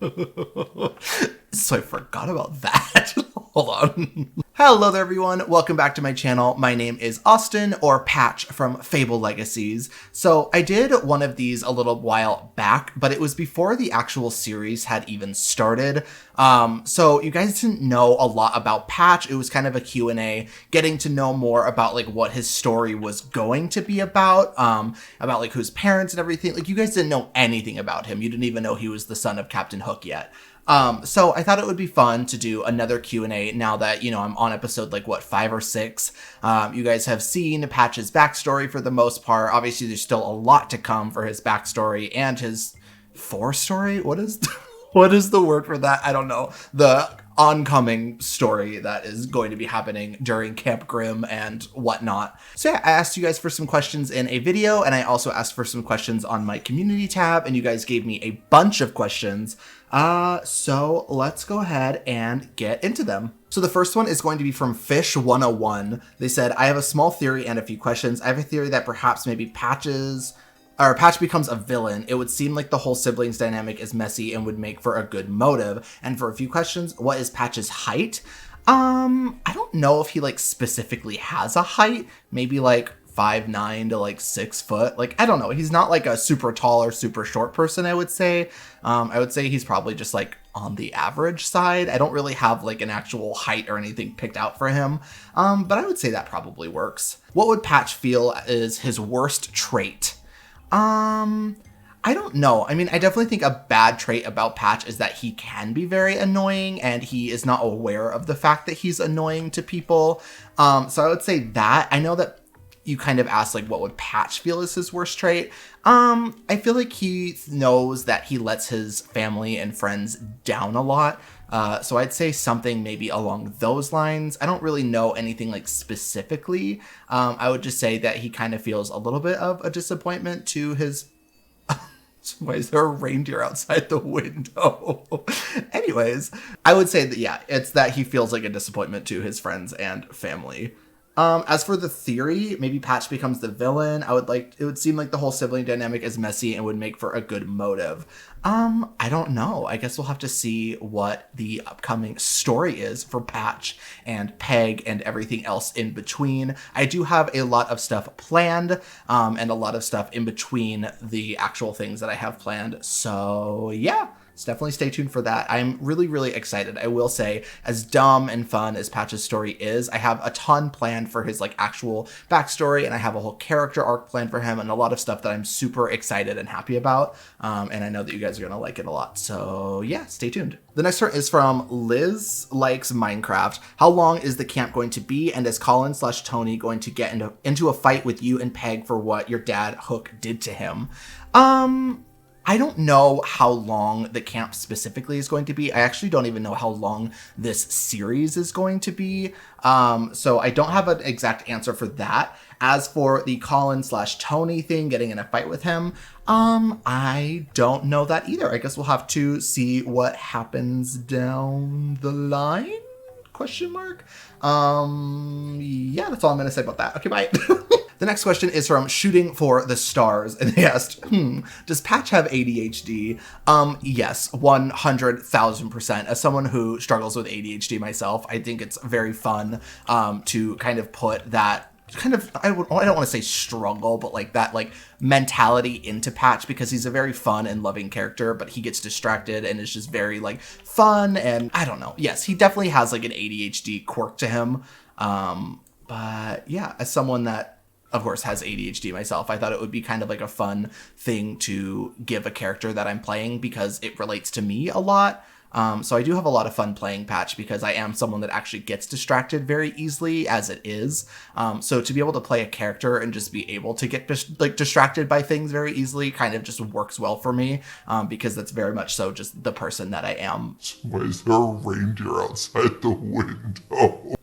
So I forgot about that. Hold on. Hello there, everyone. Welcome back to my channel. My name is Austin, or Patch from Fable Legacies. So I did one of these a little while back, but it was before the actual series had even started. So you guys didn't know a lot about Patch. It was kind of a Q&A, getting to know more about like what his story was going to be about like whose parents and everything. Like you guys didn't know anything about him. You didn't even know he was the son of Captain Hook yet. So I thought it would be fun to do another Q&A now that, you know, I'm on episode like what, 5 or 6. You guys have seen Patch's backstory for the most part. Obviously there's still a lot to come for his backstory and his forestory. What is the word for that? I don't know. The oncoming story that is going to be happening during Camp Grimm and whatnot. So yeah, I asked you guys for some questions in a video, and I also asked for some questions on my community tab, and you guys gave me a bunch of questions. So let's go ahead and get into them. So the first one is going to be from Fish 101. They said, I have a small theory and a few questions. I have a theory that perhaps maybe Patch becomes a villain. It would seem like the whole siblings dynamic is messy and would make for a good motive. And for a few questions, what is Patch's height? I don't know if he like specifically has a height, maybe like 5'9" to like 6 foot. Like, I don't know. He's not like a super tall or super short person, I would say. I would say he's probably just like on the average side. I don't really have like an actual height or anything picked out for him. But I would say that probably works. What would Patch feel is his worst trait? I don't know. I mean, I definitely think a bad trait about Patch is that he can be very annoying and he is not aware of the fact that he's annoying to people. So I would say that. I know that you kind of asked like what would Patch feel is his worst trait. I feel like he knows that he lets his family and friends down a lot. So I'd say something maybe along those lines. I don't really know anything like specifically. I would just say that he kind of feels a little bit of a disappointment to his... Why is there a reindeer outside the window? Anyways, I would say that, yeah, it's that he feels like a disappointment to his friends and family. As for the theory, maybe Patch becomes the villain. It would seem like the whole sibling dynamic is messy and would make for a good motive. I don't know. I guess we'll have to see what the upcoming story is for Patch and Peg and everything else in between. I do have a lot of stuff planned, and a lot of stuff in between the actual things that I have planned. So yeah. So definitely stay tuned for that. I'm really, really excited. I will say, as dumb and fun as Patch's story is, I have a ton planned for his like actual backstory, and I have a whole character arc planned for him and a lot of stuff that I'm super excited and happy about. And I know that you guys are going to like it a lot. So yeah, stay tuned. The next one is from Liz Likes Minecraft. How long is the camp going to be? And is Colin/Tony going to get into a fight with you and Peg for what your dad Hook did to him? I don't know how long the camp specifically is going to be. I actually don't even know how long this series is going to be. So I don't have an exact answer for that. As for the Colin/Tony thing, getting in a fight with him, I don't know that either. I guess we'll have to see what happens down the line? Question mark? Yeah, that's all I'm going to say about that. Okay, bye. The next question is from Shooting for the Stars, and they asked, does Patch have ADHD? Yes, 100,000%. As someone who struggles with ADHD myself, I think it's very fun to kind of put that kind of, I don't want to say struggle, but like that like mentality into Patch, because he's a very fun and loving character, but he gets distracted and is just very like fun, and I don't know. Yes, he definitely has like an ADHD quirk to him. But yeah, as someone that of course has ADHD myself, I thought it would be kind of like a fun thing to give a character that I'm playing because it relates to me a lot. So I do have a lot of fun playing Patch because I am someone that actually gets distracted very easily as it is. So to be able to play a character and just be able to get distracted by things very easily kind of just works well for me, because that's very much so just the person that I am. Why is there a reindeer outside the window?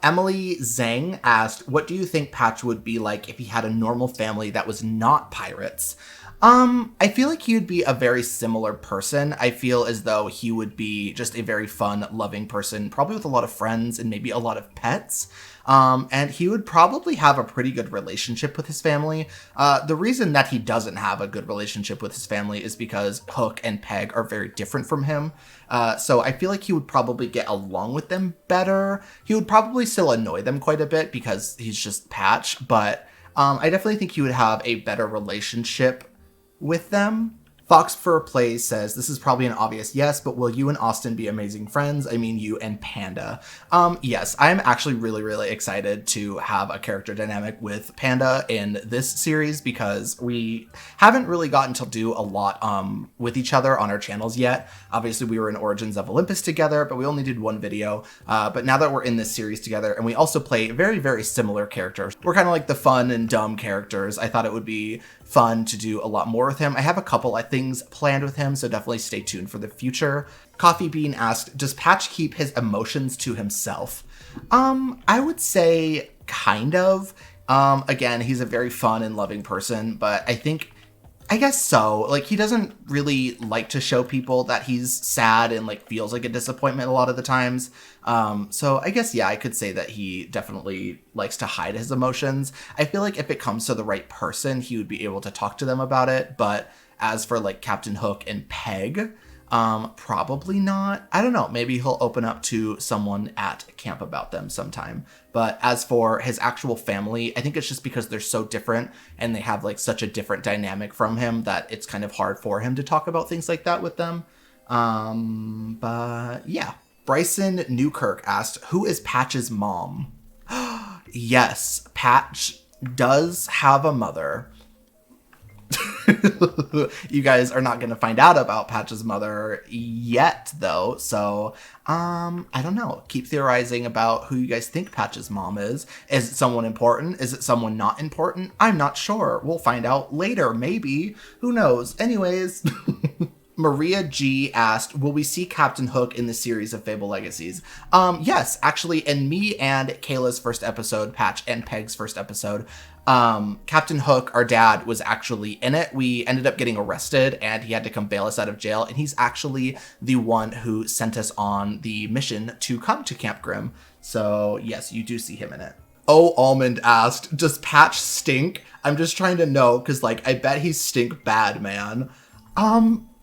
Emily Zhang asked, what do you think Patch would be like if he had a normal family that was not pirates? I feel like he would be a very similar person. I feel as though he would be just a very fun, loving person, probably with a lot of friends and maybe a lot of pets. And he would probably have a pretty good relationship with his family. The reason that he doesn't have a good relationship with his family is because Hook and Peg are very different from him. So I feel like he would probably get along with them better. He would probably still annoy them quite a bit because he's just Patch, but I definitely think he would have a better relationship with them. Fox for Play says, this is probably an obvious yes, but will you and Austin be amazing friends? I mean, you and Panda. Yes, I'm actually really, really excited to have a character dynamic with Panda in this series because we haven't really gotten to do a lot with each other on our channels yet. Obviously, we were in Origins of Olympus together, but we only did one video. But now that we're in this series together and we also play very, very similar characters, we're kind of like the fun and dumb characters. I thought it would be fun to do a lot more with him. I have a couple of things planned with him, so definitely stay tuned for the future. Coffee Bean asked, does Patch keep his emotions to himself? I would say kind of. Again, he's a very fun and loving person, but I guess so. Like, he doesn't really like to show people that he's sad and like feels like a disappointment a lot of the times. So I guess, yeah, I could say that he definitely likes to hide his emotions. I feel like if it comes to the right person, he would be able to talk to them about it. But as for like Captain Hook and Peg, probably not. I don't know. Maybe he'll open up to someone at camp about them sometime. But as for his actual family, I think it's just because they're so different and they have like such a different dynamic from him that it's kind of hard for him to talk about things like that with them. But yeah. Bryson Newkirk asked, who is Patch's mom? Yes, Patch does have a mother. You guys are not going to find out about Patch's mother yet, though. So, I don't know. Keep theorizing about who you guys think Patch's mom is. Is it someone important? Is it someone not important? I'm not sure. We'll find out later, maybe. Who knows? Anyways. Maria G asked, will we see Captain Hook in the series of Fable Legacies? Yes, actually, in me and Kayla's first episode, Patch and Peg's first episode, Captain Hook, our dad, was actually in it. We ended up getting arrested and he had to come bail us out of jail. And he's actually the one who sent us on the mission to come to Camp Grimm. So yes, you do see him in it. Oh, Almond asked, does Patch stink? I'm just trying to know, because like, I bet he stink bad, man.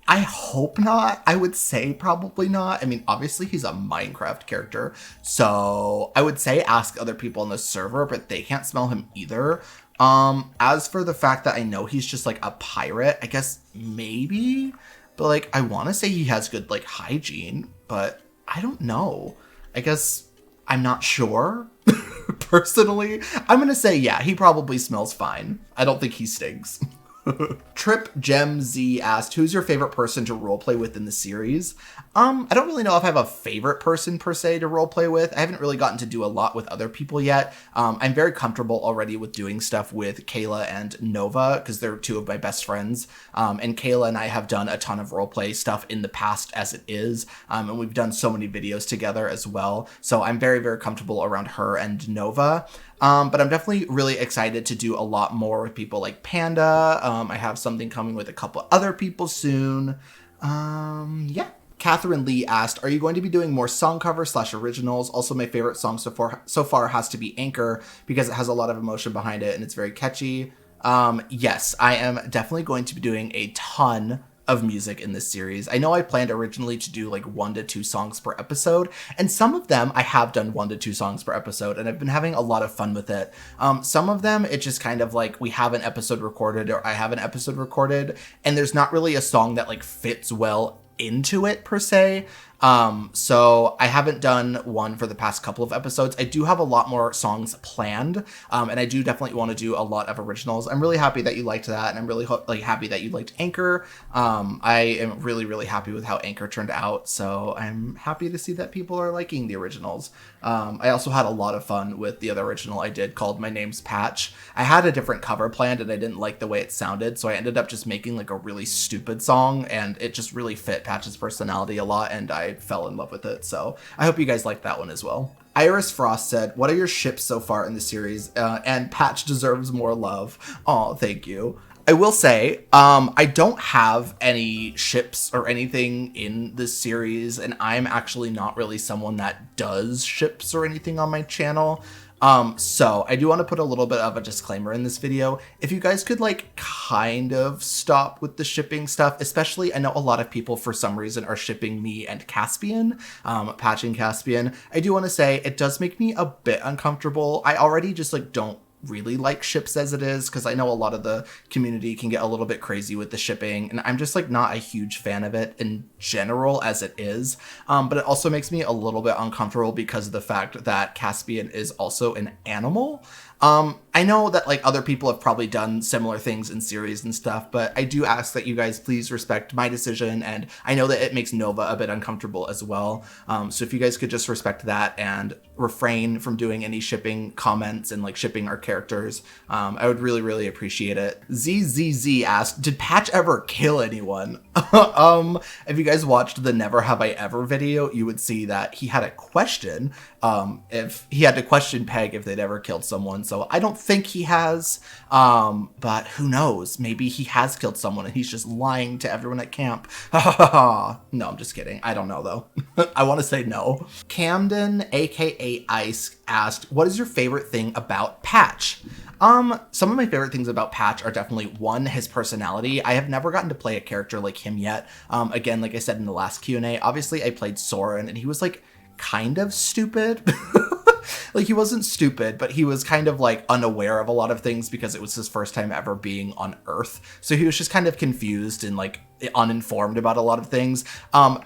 I hope not. I would say probably not. I mean, obviously he's a Minecraft character, so I would say ask other people on the server, but they can't smell him either. As for the fact that I know he's just like a pirate, I guess maybe, but like, I want to say he has good like hygiene, but I don't know. I guess I'm not sure. Personally, I'm going to say, yeah, he probably smells fine. I don't think he stinks. Trip Gem Z asked, who's your favorite person to roleplay with in the series? I don't really know if I have a favorite person per se to roleplay with. I haven't really gotten to do a lot with other people yet. I'm very comfortable already with doing stuff with Kayla and Nova because they're two of my best friends. And Kayla and I have done a ton of roleplay stuff in the past as it is. And we've done so many videos together as well. So I'm very, very comfortable around her and Nova. But I'm definitely really excited to do a lot more with people like Panda. I have something coming with a couple other people soon. Yeah. Catherine Lee asked, are you going to be doing more song covers / originals? Also, my favorite song so far has to be Anchor because it has a lot of emotion behind it and it's very catchy. Yes, I am definitely going to be doing a ton of music in this series. I know I planned originally to do like 1 to 2 songs per episode, and some of them I have done 1 to 2 songs per episode, and I've been having a lot of fun with it. Some of them, it's just kind of like we have an episode recorded, or I have an episode recorded, and there's not really a song that like fits well into it per se. So I haven't done one for the past couple of episodes. I do have a lot more songs planned, and I do definitely want to do a lot of originals. I'm really happy that you liked that, and I'm really happy that you liked Anchor. I am really, really happy with how Anchor turned out, so I'm happy to see that people are liking the originals. I also had a lot of fun with the other original I did called My Name's Patch. I had a different cover planned, and I didn't like the way it sounded, so I ended up just making like a really stupid song, and it just really fit Patch's personality a lot, and I fell in love with it. So I hope you guys liked that one as well. Iris Frost said, what are your ships so far in the series? And Patch deserves more love. Oh, thank you. I will say, I don't have any ships or anything in this series, and I'm actually not really someone that does ships or anything on my channel. So I do want to put a little bit of a disclaimer in this video. If you guys could like kind of stop with the shipping stuff, especially I know a lot of people for some reason are shipping me and Caspian, Patch and Caspian. I do want to say it does make me a bit uncomfortable. I already just like don't really like ships as it is, because I know a lot of the community can get a little bit crazy with the shipping, and I'm just like not a huge fan of it in general as it is. But it also makes me a little bit uncomfortable because of the fact that Caspian is also an animal. I know that like other people have probably done similar things in series and stuff, but I do ask that you guys please respect my decision, and I know that it makes Nova a bit uncomfortable as well. So if you guys could just respect that and refrain from doing any shipping comments and like shipping our characters, I would really, really appreciate it. ZZZ asked, did Patch ever kill anyone? If you guys watched the Never Have I Ever video, you would see that he had a question, if he had to question Peg if they'd ever killed someone. So I don't think he has, but who knows? Maybe he has killed someone and he's just lying to everyone at camp. No, I'm just kidding. I don't know though. I want to say no. Camden, aka Ice, asked, what is your favorite thing about Patch? Some of my favorite things about Patch are definitely, one, his personality. I have never gotten to play a character like him yet. Again, like I said in the last Q&A, obviously I played Soren and he was like kind of stupid. Like he wasn't stupid, but he was kind of like unaware of a lot of things because it was his first time ever being on Earth. So he was just kind of confused and like uninformed about a lot of things.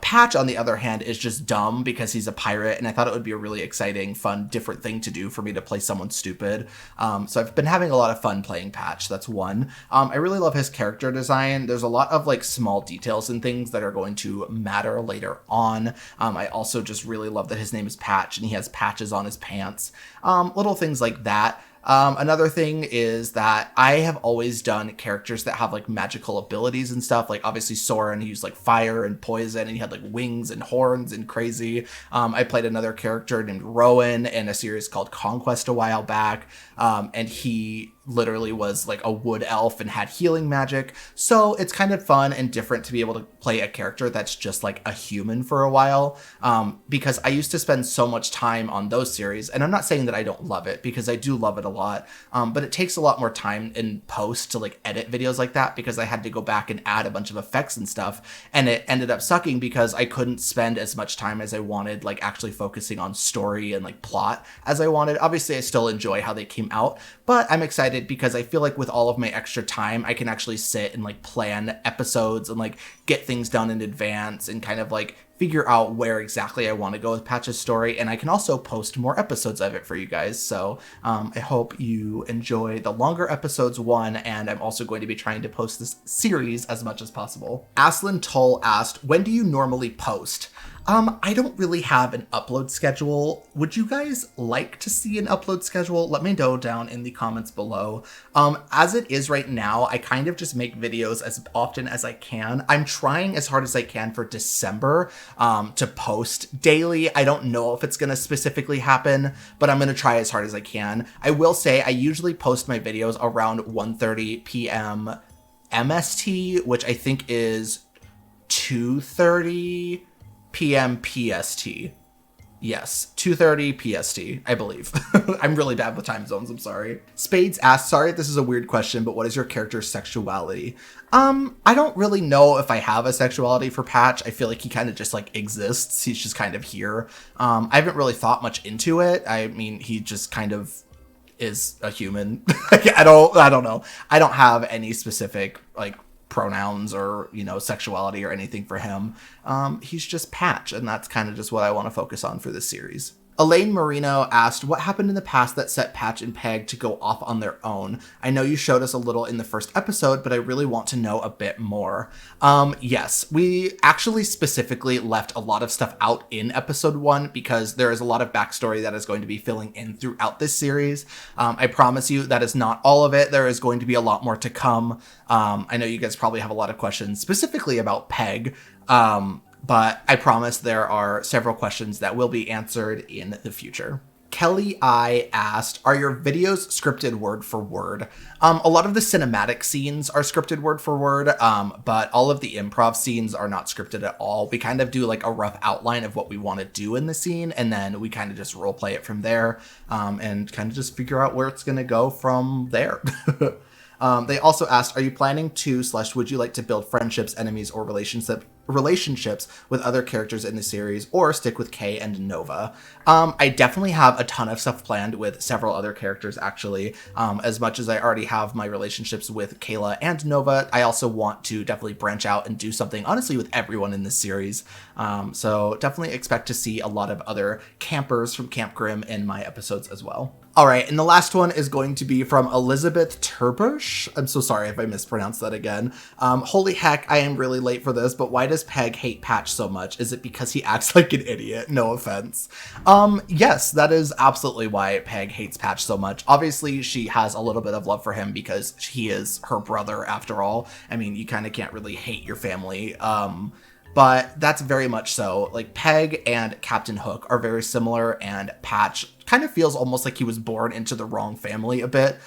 Patch, on the other hand, is just dumb because he's a pirate, and I thought it would be a really exciting, fun, different thing to do for me to play someone stupid. So I've been having a lot of fun playing Patch. That's one. I really love his character design. There's a lot of like small details and things that are going to matter later on. I also just really love that his name is Patch and he has patches on his pants. Little things like that. Another thing is that I have always done characters that have like magical abilities and stuff. Like obviously Soren, he used like fire and poison, and he had like wings and horns and crazy. I played another character named Rowan in a series called Conquest a while back. And he literally was like a wood elf and had healing magic. So it's kind of fun and different to be able to play a character that's just like a human for a while. Because I used to spend so much time on those series, and I'm not saying that I don't love it, because I do love it a lot. But it takes a lot more time in post to like edit videos like that, because I had to go back and add a bunch of effects and stuff. And it ended up sucking because I couldn't spend as much time as I wanted, like actually focusing on story and like plot as I wanted. Obviously I still enjoy how they came out, but I'm excited because I feel like with all of my extra time, I can actually sit and like plan episodes and like get things done in advance and kind of like figure out where exactly I want to go with Patch's story. And I can also post more episodes of it for you guys. So I hope you enjoy the longer episodes one, and I'm also going to be trying to post this series as much as possible. Aslan Tull asked, when do you normally post? I don't really have an upload schedule. Would you guys like to see an upload schedule? Let me know down in the comments below. As it is right now, I kind of just make videos as often as I can. I'm trying as hard as I can for December to post daily. I don't know if it's going to specifically happen, but I'm going to try as hard as I can. I will say I usually post my videos around 1:30 p.m. MST, which I think is 2:30 p.m. PST. Yes, 2:30 PST, I believe. I'm really bad with time zones, I'm sorry. Spades asked, sorry if this is a weird question, but what is your character's sexuality? I don't really know if I have a sexuality for Patch. I feel like he kind of just like exists. He's just kind of here. I haven't really thought much into it. I mean, he just kind of is a human. I don't know. I don't have any specific like pronouns or, you know, sexuality or anything for him. He's just Patch, and that's kind of just what I want to focus on for this series. Elaine Marino asked, what happened in the past that set Patch and Peg to go off on their own? I know you showed us a little in the first episode, but I really want to know a bit more. Yes, we actually specifically left a lot of stuff out in episode 1 because there is a lot of backstory that is going to be filling in throughout this series. I promise you that is not all of it. There is going to be a lot more to come. I know you guys probably have a lot of questions specifically about Peg. But I promise there are several questions that will be answered in the future. Kelly I asked, are your videos scripted word for word? A lot of the cinematic scenes are scripted word for word, but all of the improv scenes are not scripted at all. We kind of do like a rough outline of what we want to do in the scene, and then we kind of just role play it from there, and kind of just figure out where it's going to go from there. They also asked, are you planning to / would you like to build friendships, enemies, or relationships with other characters in the series, or stick with Kay and Nova? I definitely have a ton of stuff planned with several other characters, actually. As much as I already have my relationships with Kayla and Nova, I also want to definitely branch out and do something, honestly, with everyone in this series. So definitely expect to see a lot of other campers from Camp Grimm in my episodes as well. All right, and the last one is going to be from Elizabeth Turbush. I'm so sorry if I mispronounced that again. Holy heck, I am really late for this, but why does Peg hate Patch so much? Is it because he acts like an idiot? No offense. Yes, that is absolutely why Peg hates Patch so much. Obviously, she has a little bit of love for him because he is her brother after all. I mean, you kind of can't really hate your family. But that's very much so. Like, Peg and Captain Hook are very similar, and Patch kind of feels almost like he was born into the wrong family a bit.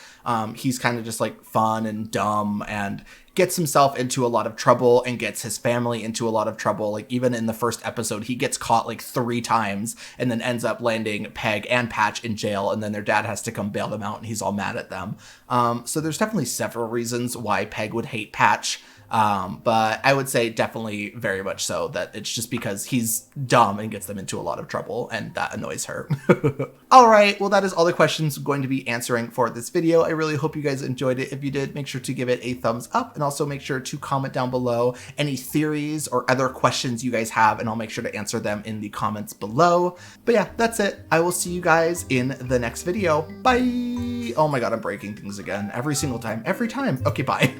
He's kind of just like fun and dumb and gets himself into a lot of trouble and gets his family into a lot of trouble. Like, even in the first episode, he gets caught like 3 times and then ends up landing Peg and Patch in jail, and then their dad has to come bail them out and he's all mad at them. So there's definitely several reasons why Peg would hate Patch. But I would say definitely very much so that it's just because he's dumb and gets them into a lot of trouble, and that annoys her. All right, well, that is all the questions I'm going to be answering for this video. I really hope you guys enjoyed it. If you did, make sure to give it a thumbs up, and also make sure to comment down below any theories or other questions you guys have, and I'll make sure to answer them in the comments below. But yeah, that's it. I will see you guys in the next video. Bye! Oh my god, I'm breaking things again. Every single time. Every time. Okay, bye.